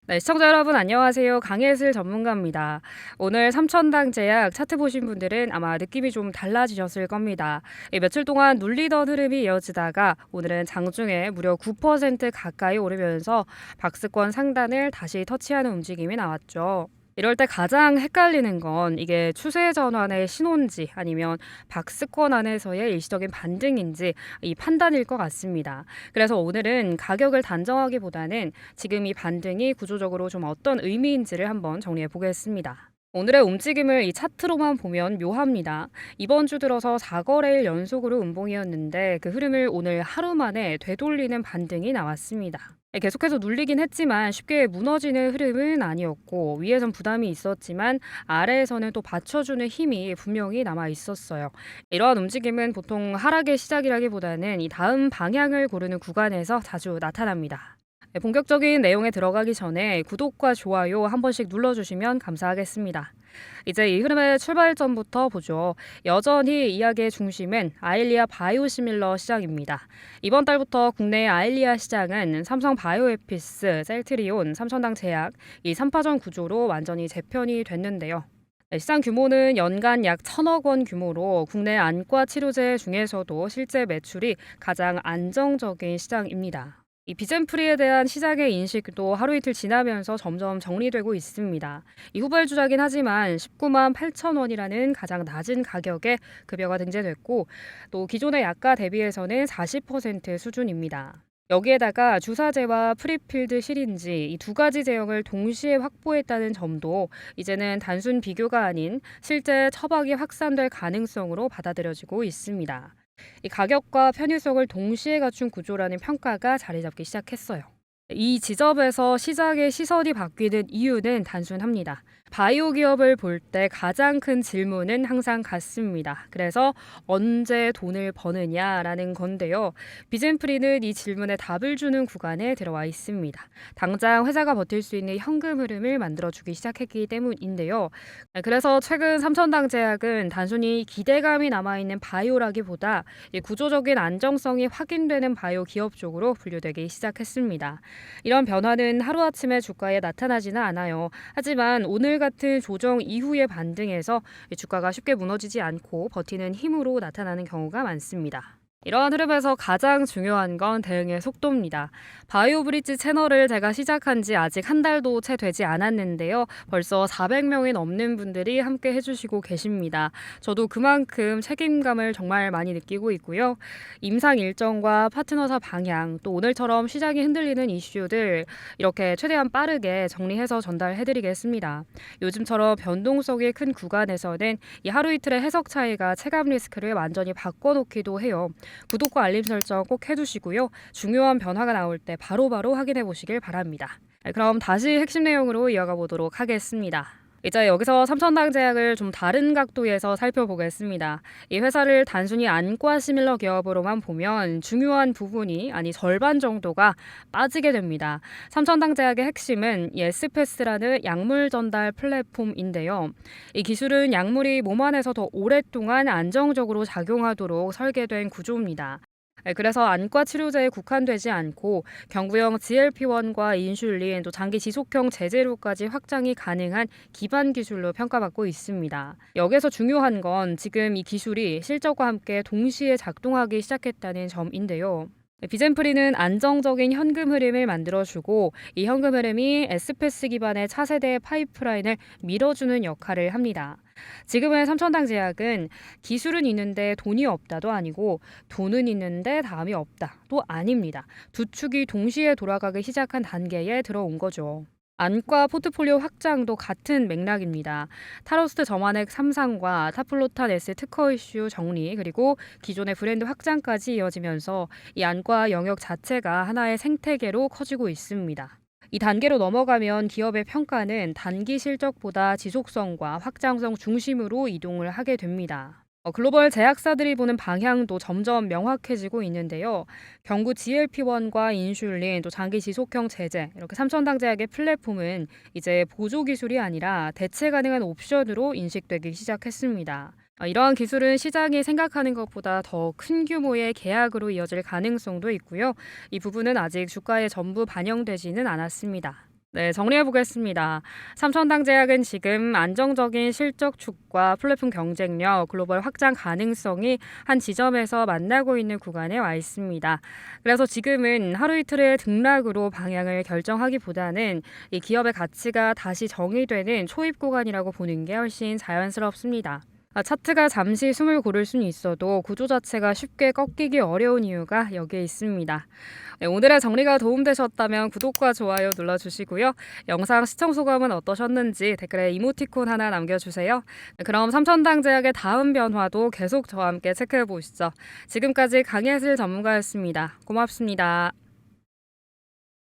네, 시청자 여러분 안녕하세요. 강예슬 전문가입니다. 오늘 삼천당 제약 차트 보신 분들은 아마 느낌이 좀 달라지셨을 겁니다. 며칠 동안 눌리던 흐름이 이어지다가 오늘은 장중에 무려 9% 가까이 오르면서 박스권 상단을 다시 터치하는 움직임이 나왔죠. 이럴 때 가장 헷갈리는 건 이게 추세 전환의 신호인지 아니면 박스권 안에서의 일시적인 반등인지 이 판단일 것 같습니다. 그래서 오늘은 가격을 단정하기보다는 지금 이 반등이 구조적으로 좀 어떤 의미인지를 한번 정리해 보겠습니다. 오늘의 움직임을 이 차트로만 보면 묘합니다. 이번 주 들어서 4거래일 연속으로 음봉이었는데 그 흐름을 오늘 하루 만에 되돌리는 반등이 나왔습니다. 계속해서 눌리긴 했지만 쉽게 무너지는 흐름은 아니었고 위에선 부담이 있었지만 아래에서는 또 받쳐주는 힘이 분명히 남아 있었어요. 이러한 움직임은 보통 하락의 시작이라기보다는 이 다음 방향을 고르는 구간에서 자주 나타납니다. 본격적인 내용에 들어가기 전에 구독과 좋아요 한 번씩 눌러주시면 감사하겠습니다. 이제 이 흐름의 출발점부터 보죠. 여전히 이야기의 중심은 아일리아 바이오시밀러 시장입니다. 이번 달부터 국내 아일리아 시장은 삼성 바이오에피스, 셀트리온, 삼천당 제약 이 3파전 구조로 완전히 재편이 됐는데요. 시장 규모는 연간 약 1,000억 원 규모로 국내 안과 치료제 중에서도 실제 매출이 가장 안정적인 시장입니다. 이 비젠프리에 대한 시장의 인식도 하루 이틀 지나면서 점점 정리되고 있습니다. 이 후발주자긴 하지만 19만 8천 원이라는 가장 낮은 가격에 급여가 등재됐고 또 기존의 약가 대비해서는 40% 수준입니다. 여기에다가 주사제와 프리필드 시린지 이 두 가지 제형을 동시에 확보했다는 점도 이제는 단순 비교가 아닌 실제 처방이 확산될 가능성으로 받아들여지고 있습니다. 이 가격과 편의성을 동시에 갖춘 구조라는 평가가 자리 잡기 시작했어요. 이 지점에서 시장의 시선이 바뀌는 이유는 단순합니다. 바이오 기업을 볼 때 가장 큰 질문은 항상 같습니다. 그래서 언제 돈을 버느냐라는 건데요. 비젠프리는 이 질문에 답을 주는 구간에 들어와 있습니다. 당장 회사가 버틸 수 있는 현금 흐름을 만들어주기 시작했기 때문인데요. 그래서 최근 삼천당 제약은 단순히 기대감이 남아있는 바이오라기보다 이 구조적인 안정성이 확인되는 바이오 기업 쪽으로 분류되기 시작했습니다. 이런 변화는 하루아침에 주가에 나타나지는 않아요. 하지만 오늘 같은 조정 이후의 반등에서 주가가 쉽게 무너지지 않고 버티는 힘으로 나타나는 경우가 많습니다. 이러한 흐름에서 가장 중요한 건 대응의 속도입니다. 바이오 브릿지 채널을 제가 시작한 지 아직 한 달도 채 되지 않았는데요. 벌써 400명이 넘는 분들이 함께 해주시고 계십니다. 저도 그만큼 책임감을 정말 많이 느끼고 있고요. 임상 일정과 파트너사 방향, 또 오늘처럼 시장이 흔들리는 이슈들 이렇게 최대한 빠르게 정리해서 전달해드리겠습니다. 요즘처럼 변동성이 큰 구간에서는 이 하루 이틀의 해석 차이가 체감 리스크를 완전히 바꿔놓기도 해요. 구독과 알림 설정 꼭 해두시고요. 중요한 변화가 나올 때 바로바로 확인해 보시길 바랍니다. 그럼 다시 핵심 내용으로 이어가 보도록 하겠습니다. 이제 여기서 삼천당 제약을 좀 다른 각도에서 살펴보겠습니다. 이 회사를 단순히 안과 시밀러 기업으로만 보면 중요한 부분이 아니 절반 정도가 빠지게 됩니다. 삼천당 제약의 핵심은 예스패스라는 약물 전달 플랫폼인데요. 이 기술은 약물이 몸 안에서 더 오랫동안 안정적으로 작용하도록 설계된 구조입니다. 그래서 안과 치료제에 국한되지 않고 경구형 GLP-1과 인슐린, 또 장기 지속형 제재로까지 확장이 가능한 기반 기술로 평가받고 있습니다. 여기서 중요한 건 지금 이 기술이 실적과 함께 동시에 작동하기 시작했다는 점인데요. 비젠프리는 안정적인 현금 흐름을 만들어주고 이 현금 흐름이 에스패스 기반의 차세대 파이프라인을 밀어주는 역할을 합니다. 지금의 삼천당 제약은 기술은 있는데 돈이 없다도 아니고 돈은 있는데 다음이 없다도 아닙니다. 두 축이 동시에 돌아가기 시작한 단계에 들어온 거죠. 안과 포트폴리오 확장도 같은 맥락입니다. 타로스트 점안액 3상과 타플로탄 S 특허 이슈 정리 그리고 기존의 브랜드 확장까지 이어지면서 이 안과 영역 자체가 하나의 생태계로 커지고 있습니다. 이 단계로 넘어가면 기업의 평가는 단기 실적보다 지속성과 확장성 중심으로 이동을 하게 됩니다. 글로벌 제약사들이 보는 방향도 점점 명확해지고 있는데요. 경구 GLP-1과 인슐린, 또 장기 지속형 제재, 이렇게 삼천당 제약의 플랫폼은 이제 보조 기술이 아니라 대체 가능한 옵션으로 인식되기 시작했습니다. 이러한 기술은 시장이 생각하는 것보다 더 큰 규모의 계약으로 이어질 가능성도 있고요. 이 부분은 아직 주가에 전부 반영되지는 않았습니다. 네, 정리해 보겠습니다. 삼천당제약은 지금 안정적인 실적 축과 플랫폼 경쟁력, 글로벌 확장 가능성이 한 지점에서 만나고 있는 구간에 와 있습니다. 그래서 지금은 하루 이틀의 등락으로 방향을 결정하기보다는 이 기업의 가치가 다시 정의되는 초입 구간이라고 보는 게 훨씬 자연스럽습니다. 차트가 잠시 숨을 고를 수는 있어도 구조 자체가 쉽게 꺾이기 어려운 이유가 여기에 있습니다. 네, 오늘의 정리가 도움되셨다면 구독과 좋아요 눌러주시고요. 영상 시청 소감은 어떠셨는지 댓글에 이모티콘 하나 남겨주세요. 네, 그럼 삼천당제약의 다음 변화도 계속 저와 함께 체크해 보시죠. 지금까지 강예슬 전문가였습니다. 고맙습니다.